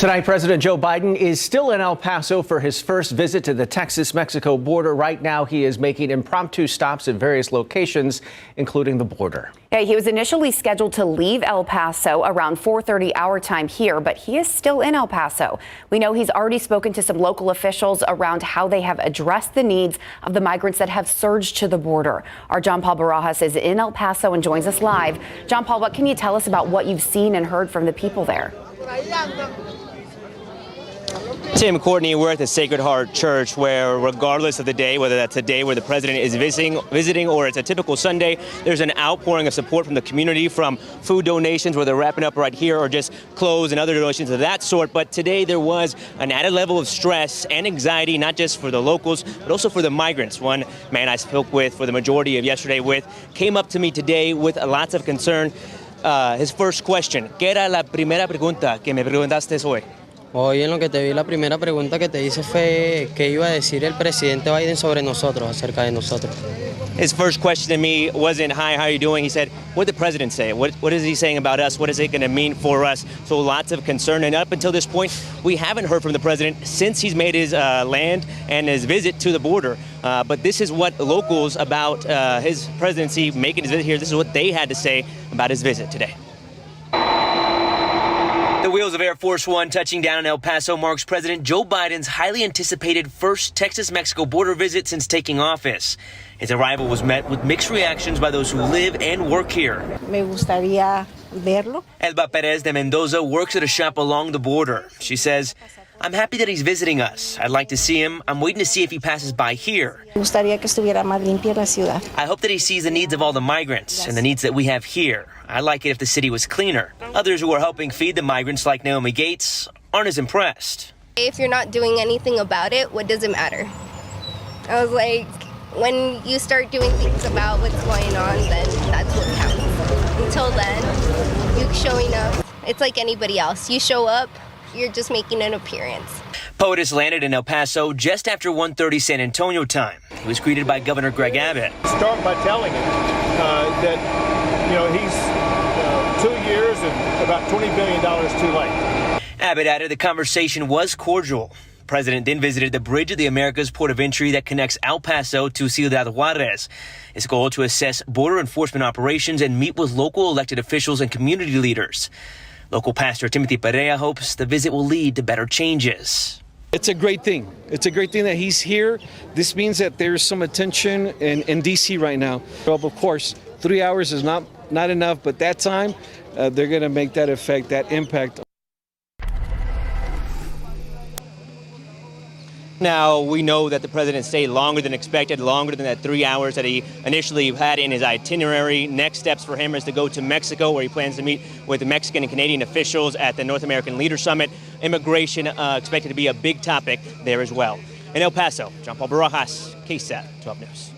Tonight, President Joe Biden is still in El Paso for his first visit to the Texas-Mexico border. Right now, he is making impromptu stops at various locations, including the border. Yeah, he was initially scheduled to leave El Paso around 4:30 our time here, but he is still in El Paso. We know he's already spoken to some local officials around how they have addressed the needs of the migrants that have surged to the border. Our John Paul Barajas is in El Paso and joins us live. John Paul, what can you tell us about what you've seen and heard from the people there? Tim, Courtney, we're at the Sacred Heart Church where, regardless of the day, whether that's a day where the president is visiting or it's a typical Sunday, there's an outpouring of support from the community, from food donations where they're wrapping up right here, or just clothes and other donations of that sort. But today there was an added level of stress and anxiety, not just for the locals, but also for the migrants. One man I spoke with for the majority of yesterday came up to me today with lots of concern. His first question: ¿Qué era la primera pregunta que me preguntaste hoy? Hoy en lo que te vi, la primera pregunta que te hice fue qué iba a decir el presidente Biden sobre nosotros, acerca de nosotros. His first question to me wasn't, "Hi, how are you doing?" He said, "What did the president say? What is he saying about us? What is it going to mean for us?" So lots of concern. And up until this point, we haven't heard from the president since he's made his land and his visit to the border. But this is what locals about his presidency, making his visit here, this is what they had to say about his visit today. The wheels of Air Force One touching down in El Paso marks President Joe Biden's highly anticipated first Texas-Mexico border visit since taking office. His arrival was met with mixed reactions by those who live and work here. Me gustaría verlo. Elba Perez de Mendoza works at a shop along the border. She says, "I'm happy that he's visiting us. I'd like to see him. I'm waiting to see if he passes by here. Me gustaría que estuviera más limpia la ciudad. I hope that he sees the needs of all the migrants and the needs that we have here. I'd like it if the city was cleaner." Others who are helping feed the migrants, like Naomi Gates, aren't as impressed. If you're not doing anything about it, what does it matter? I was like, when you start doing things about what's going on, then that's what counts. Until then, you showing up, it's like anybody else. You show up, you're just making an appearance. POTUS landed in El Paso just after 1:30 San Antonio time. He was greeted by Governor Greg Abbott. Start by telling him that, he's 2 years and about $20 billion too late. Abbott added the conversation was cordial. The president then visited the Bridge of the Americas port of entry that connects El Paso to Ciudad Juarez. His goal to assess border enforcement operations and meet with local elected officials and community leaders. Local pastor Timothy Perea hopes the visit will lead to better changes. It's a great thing. It's a great thing that he's here. This means that there's some attention in D.C. right now. Well, of course, 3 hours is not enough, but that time, they're going to make that effect, that impact. Now, we know that the president stayed longer than expected, longer than that 3 hours that he initially had in his itinerary. Next steps for him is to go to Mexico, where he plans to meet with Mexican and Canadian officials at the North American Leader Summit. Immigration expected to be a big topic there as well. In El Paso, John Paul Barajas, KSAT 12 News.